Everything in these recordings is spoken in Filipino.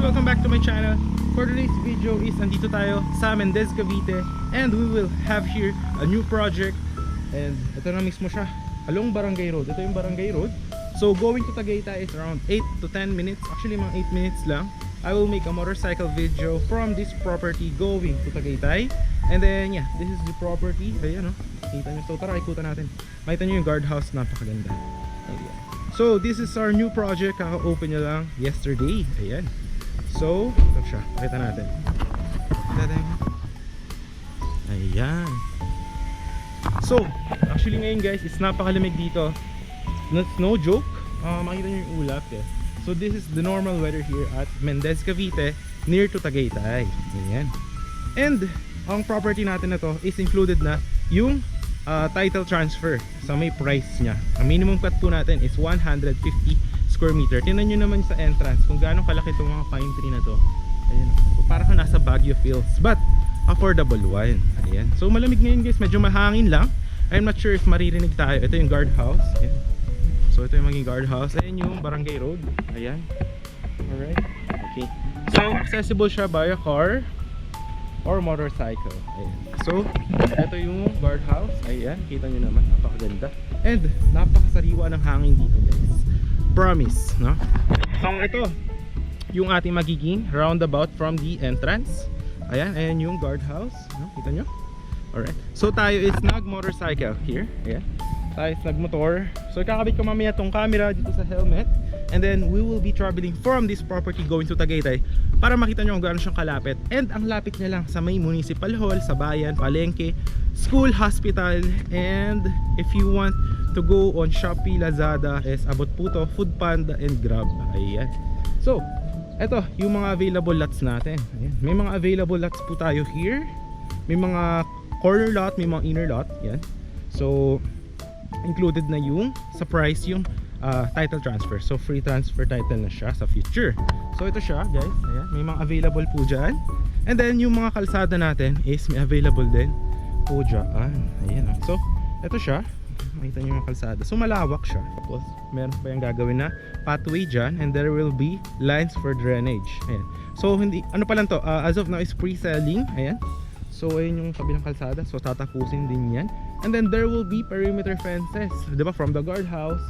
welcome back to my channel. For today's video is nandito tayo sa Mendez, Cavite, and we will have here a new project. And ito na mismo siya, along Barangay Road. Ito yung Barangay Road. So going to Tagaytay is around 8 to 10 minutes. Actually mga 8 minutes lang. I will make a motorcycle video from this property going to Tagaytay. And then yeah, this is the property. Ayan o, kita nyo. So tara, ikutan natin. Makita nyo yung guardhouse, napakaganda. Ayan. So this is our new project. Kaka-open nyo lang yesterday. Ayan. So ito siya, pakita natin. Ayan. So actually ngayon guys, it's napakalamig dito. That's no joke. Makita nyo yung ulap eh. So this is the normal weather here at Mendez, Cavite, near to Tagaytay. Ayan. And ang property natin na to is included na yung title transfer sa may price niya. Ang minimum cut po natin is 150 square meter. Tingnan nyo naman sa entrance kung gaano kalaki itong mga pine tree na to. Ayan. So, para ka nasa Baguio Fields, but affordable one. Ayan. So malamig ngayon guys, medyo mahangin lang. I'm not sure if maririnig tayo. Ito yung guardhouse. Ayan. So ito yung maging guardhouse. Ayan yung Barangay Road. Ayan. Alright. Okay. So accessible siya by a car or motorcycle. Ayan. So ito yung guardhouse. Ayan. Kita nyo naman. Napakaganda. And napakasariwa ng hangin dito guys. Promise. No? So ito yung ating magiging roundabout from the entrance. Ayan. Ayan yung guardhouse. No? Kita nyo? Alright. So tayo is nag-motorcycle here. Ayan. Tayo is nag-motor. So kakabit ko mamaya tong camera dito sa helmet. And then we will be traveling from this property going to Tagaytay para makita nyo kung gaano siyang kalapit. And ang lapit niya lang sa may municipal hall, sa bayan, palengke, school, hospital. And if you want to go on Shopee, Lazada, is abot po to, Foodpanda and Grab. Ayan. So eto yung mga available lots natin. Ayan. May mga available lots po tayo here. May mga corner lot, may mga inner lot. Ayan. So included na yung sa price yung title transfer. So free transfer title na siya sa future. So ito siya guys. Ayan. May mga available po dyan. And then yung mga kalsada natin is may available din po dyan. Ayan. So ito siya. Makita nyo yung kalsada. So malawak siya. Tapos meron pa yung gagawin na pathway dyan. And there will be lines for drainage. Ayan. So hindi, ano pa lang to, as of now is pre-selling. Ayan. So ayun yung kabilang kalsada. So tatapusin din yan. And then there will be perimeter fences, diba? From the guardhouse,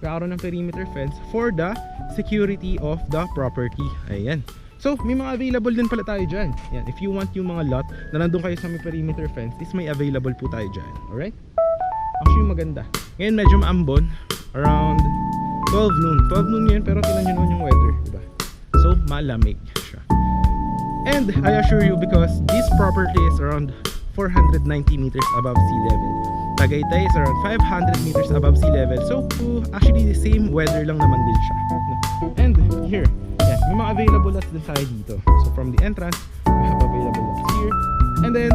kakaroon ng perimeter fence for the security of the property. Ayan. So may mga available din pala tayo dyan. Ayan. If you want yung mga lot na nandun kayo sa may perimeter fence, is may available po tayo dyan. Alright? Actually maganda. Ngayon medyo maambon. Around 12 noon. 12 noon yun, pero tinan nyo naman yung weather, diba? So malamig siya. And I assure you, because this property is around 490 meters above sea level. Tagaytay is around 500 meters above sea level. So actually the same weather lang naman din siya. And here, yeah, may mga available lots din tayo dito. So from the entrance, we have available lots here. And then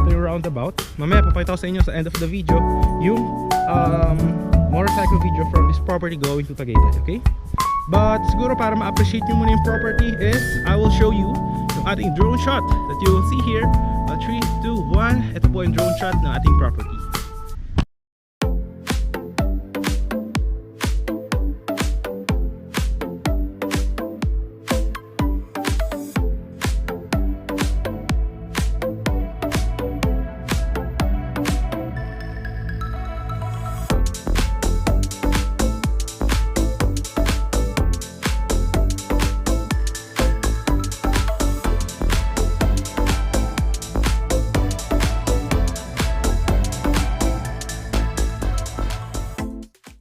ito yung roundabout. Mamaya papakita ko sa inyo sa end of the video yung motorcycle video from this property going to Tagaytay. Okay? But siguro para ma-appreciate nyo muna yung property is I will show you yung ating drone shot that you will see here. 3, 2, 1. Ito po yung drone shot ng ating property.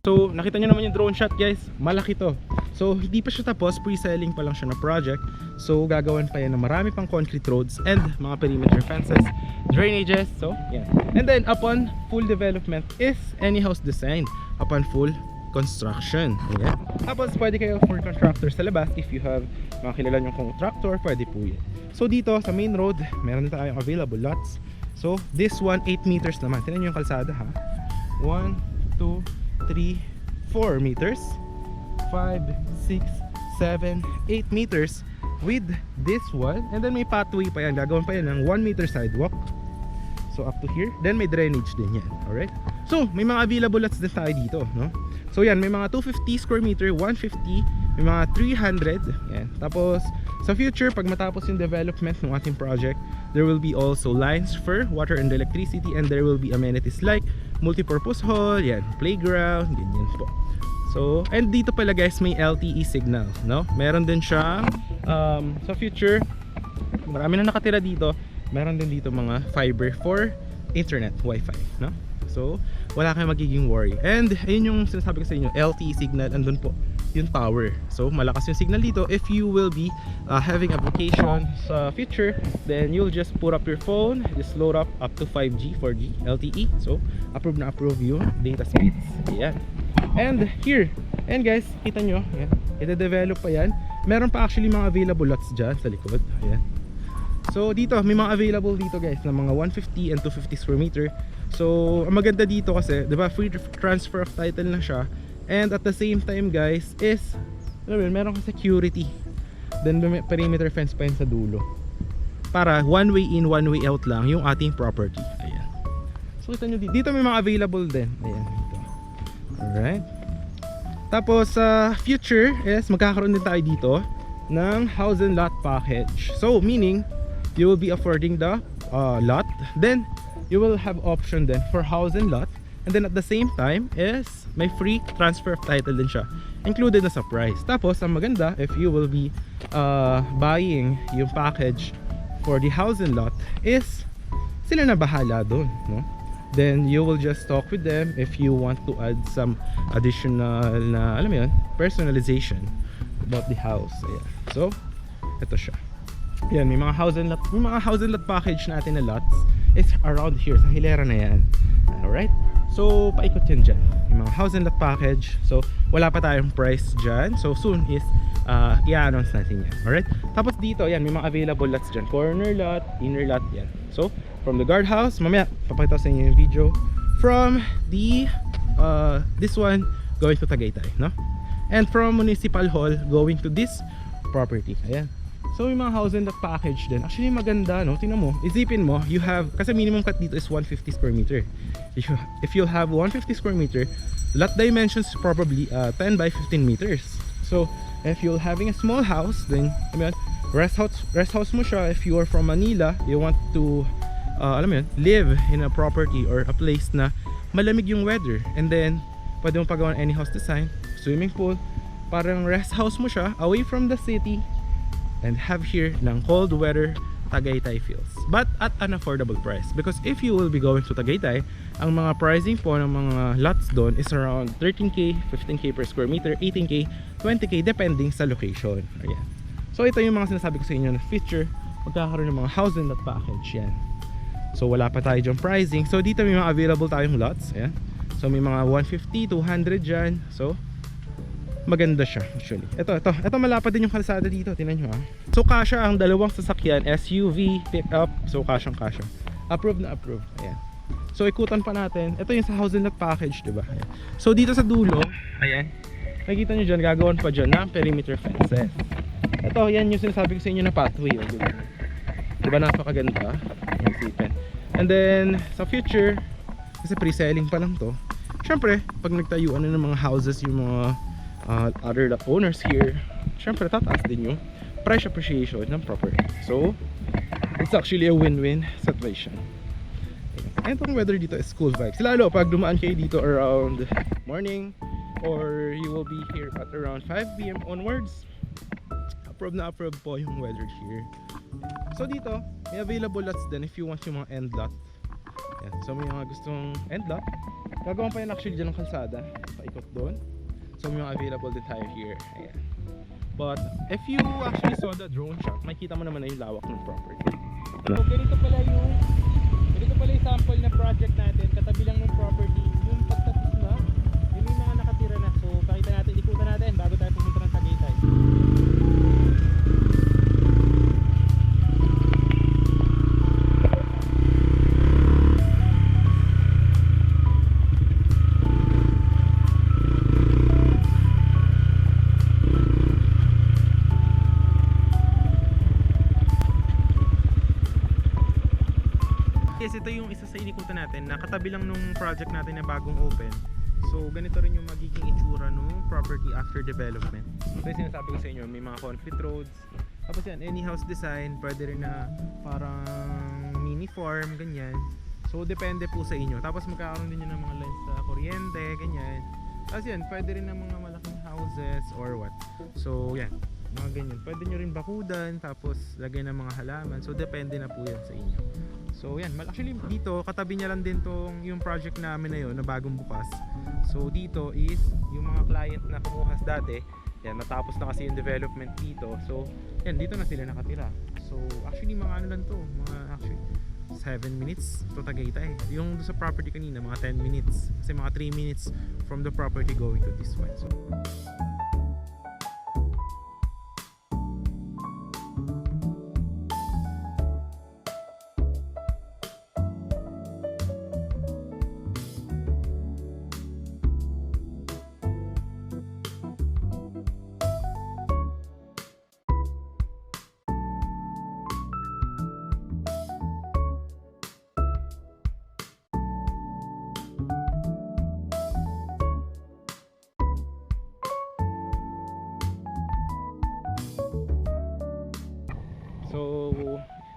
So nakita nyo naman yung drone shot guys, malaki to. So hindi pa siya tapos, pre-selling pa lang siya na project. So gagawan pa yan ng marami pang concrete roads and mga perimeter fences, drainages. So yeah. And then upon full development is any house design upon full construction. Yeah. Tapos pwede kayo for contractors sa labas. If you have mga kilala nyong contractor, pwede po yan. So dito sa main road, meron na tayong available lots. So this one 8 meters naman. Tingnan nyo yung kalsada ha. 1, 2, 3, 4 meters, 5, 6, 7, 8 meters with this one. And then may pathway pa yan, gagawin pa yan ng 1 meter sidewalk. So up to here, then may drainage din yan. Alright, so may mga available lots din tayo dito, no? So yan, may mga 250 square meter, 150 may mga 300. Yan. Tapos sa future, pag matapos yung development ng ating project, there will be also lines for water and electricity, and there will be amenities like multipurpose hall, yan, playground, ganyan po. So, and dito pala guys, may LTE signal, no? Meron din siyang sa future, marami na nakatira dito. Meron din dito mga fiber for internet, wifi, no? So, wala kayong magiging worry. And ayun yung sinasabi ko sa inyo, LTE signal, andun po yung tower. So, malakas yung signal dito. If you will be having a vacation sa future, then you'll just put up your phone, just load up to 5G, 4G, LTE. So, approve na approve yung data speeds. Ayan. And here, and guys, kita nyo, ayan, ita-develop pa yan. Meron pa actually mga available lots dyan sa likod. Ayan. So dito, may mga available dito guys na mga 150 and 250 square meter. So ang maganda dito kasi, di ba, free transfer of title na siya. And at the same time guys, is meron kang security. Then may perimeter fence pa yun sa dulo. Para one way in, one way out lang yung ating property. Ayan. So kita nyo dito may mga available din. Ayan dito. Alright. Tapos sa future is magkakaroon din tayo dito ng house and lot package. So meaning you will be affording the lot, then you will have option then for house and lot, and then at the same time is may free transfer of title din siya included na sa price. Tapos ang maganda, if you will be buying yung package for the house and lot, is sila na bahala doon, no? Then you will just talk with them if you want to add some additional na, alam mo yun, personalization about the house. Ayan. So ito siya. Yan, may mga house and lot package natin na lots is around here sa hilera na yan. Alright, so paikot yan dyan, yung mga house and lot package. So wala pa tayong price dyan, so soon is i-announce natin yan. Alright, tapos dito yan, may mga available lots dyan, corner lot, inner lot, yan. So from the guardhouse, mamaya papakita sa inyo yung video from the this one going to Tagaytay, no? And from Municipal Hall going to this property. Ayan. So yung mga house and lot package din, actually maganda, no? Tingnan mo, isipin mo, you have, kasi minimum cut dito is 150 square meter. If you have 150 square meter, lot dimensions probably 10 by 15 meters. So if you're having a small house, then I mean, rest house mo siya. If you are from Manila, you want to alam mo yun, live in a property or a place na malamig yung weather, and then pwede mo pagawa ng any house design, swimming pool, parang rest house mo siya away from the city, and have here ng cold weather Tagaytay feels, but at an affordable price. Because if you will be going to Tagaytay, ang mga pricing po ng mga lots doon is around 13k, 15k per square meter, 18k, 20k depending sa location. Ayan. So ito yung mga sinasabi ko sa inyo na feature, magkakaroon ng mga house and lot package yan. So wala pa tayo dyan pricing. So dito may mga available tayong lots. Ayan. So may mga 150, 200 dyan. So maganda siya actually. Ito malapad din yung kalsada dito. Tingnan nyo ha. So kasya ang dalawang sasakyan, SUV, pickup. So kasyang kasya. Approved na approved. Ayan. So ikutan pa natin. Ito yung sa house and lot package, diba? Ayan. So dito sa dulo, ayan, nakikita nyo dyan, gagawin pa dyan ng perimeter fences. Ito, yan yung sinasabi ko sa inyo na pathway. Diba napakaganda? Isipin. And then sa future, kasi pre-selling pa lang to, syempre pag nagtayuan na ng mga houses yung mga other owners here, syempre tataas din yung price appreciation ng property. So it's actually a win-win situation. And itong weather dito is cool vibes, lalo pag dumaan kayo dito around morning, or you will be here at around 5 PM onwards. Approve na approve po yung weather here. So dito may available lots din if you want yung mga end lot. Yan. So may mga gustong end lot, gagawin pa yan actually dyan ng kalsada, paikot doon. So may mga available din tayo here. Ayan. But if you actually saw the drone shot, makikita mo naman na yung lawak ng property. So ganito pala yung sample na project natin. Katabi lang ng property, yung pagtapos na, yung may mga nakatira na. So pakita natin, ikutan natin bago tayo pumunta ng Tagaytay. Yes, ito yung isa sa inikutan natin na katabi lang nung project natin na bagong open. So ganito rin yung magiging itsura ng property after development. So yung sinasabi ko sa inyo, may mga concrete roads. Tapos yan, any house design, pwede rin na parang mini farm, ganyan. So depende po sa inyo. Tapos magkakaroon din yun ng mga lines sa kuryente, ganyan. Tapos yan, pwede rin ng mga malaking houses or what. So yan, mga ganyan. Pwede nyo rin bakudan, tapos lagay ng mga halaman. So depende na po yan sa inyo. So yan, actually dito, katabi niya lang din tong yung project namin na yun, na bagong bukas. So dito is yung mga client na kumuhas dati, yan, natapos na kasi yung development dito. So yan, dito na sila nakatira. So actually mga ano lang to, mga actually 7 minutes to Tagaytay. Yung sa property kanina, mga 10 minutes. Kasi mga 3 minutes from the property going to this one. So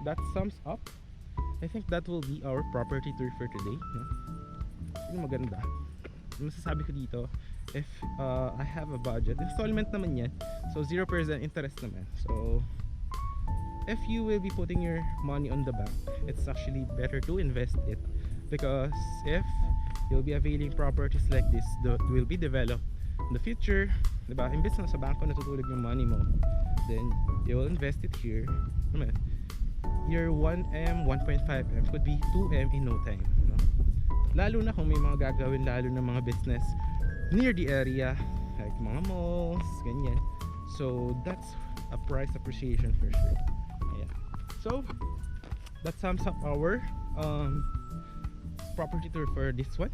that sums up. I think that will be our property tour for today, no? Yung maganda. Yung masasabi ko dito, if I have a budget, installment naman yan, so 0% interest naman. So if you will be putting your money on the bank, it's actually better to invest it, because if you'll be availing properties like this that will be developed in the future, diba? Imbes na sa bangko natutulog yung money mo, then you will invest it here. Your 1M, 1.5M could be 2M in no time, no? Lalo na kung may mga gagawin, lalo na mga business near the area, like mga malls, ganyan. So that's a price appreciation for sure. Ayan. So that sums up our property tour for this one.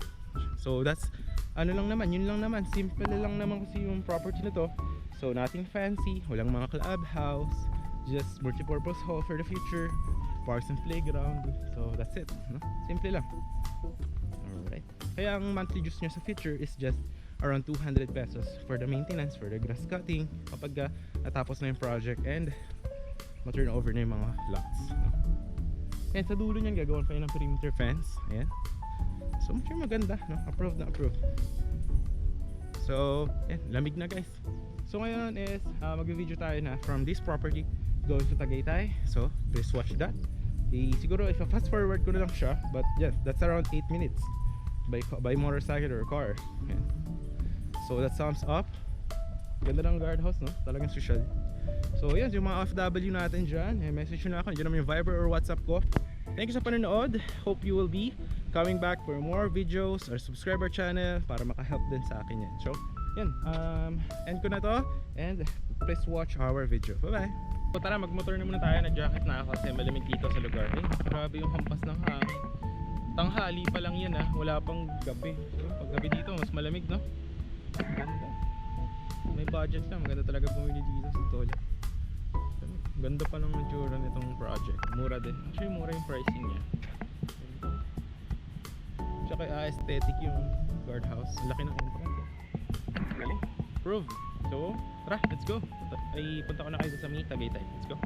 So that's ano lang naman, yun lang naman, simple lang naman kasi yung property na to. So nothing fancy, walang mga clubhouse, just multi-purpose hall for the future, parks and playground. So that's it, no? Simple lang. Alright. Kaya ang monthly dues nyo sa future is just around 200 pesos for the maintenance, for the grass cutting, kapag natapos na yung project and ma-turn over na yung mga lots, no? And sa dulo nyan, gagawin pa yun ng perimeter fence. Ayan. So much maganda, no? Approved na approved. So, yan, lamig na guys. So ngayon is mag-video tayo na from this property going to Tagaytay. So please watch that. Siguro if fast forward ko na lang siya, but yes, that's around 8 minutes by motorcycle or car. Yan. So that sums up. Ganda ng guardhouse, no? Talagang social. So yan, yung mga OFW natin dyan, message nyo na ako. Dyan naman yung Viber or WhatsApp ko. Thank you sa panonood. Hope you will be coming back for more videos or subscribe our channel para makahelp din sa akin yan. So yan, end ko na to and please watch our video. Bye bye. So tara, magmotor na muna tayo. Nag-jacket na ako kasi malamig dito sa lugar. Grabe yung hampas ng hangin. Tanghali pa lang yan, wala pang gabi. So, pag gabi dito mas malamig, no? Ganda. May budget lang, maganda talaga bumili dito sa Tola. Ganda pa ng itsura nitong project. Mura din. Actually mura yung pricing niya. Tsaka aesthetic yung guardhouse. Ang laki ng entrance. Galing. Prove. So, tara, let's go. Ay, punta ko na kayo sa Tagaytay. Let's go.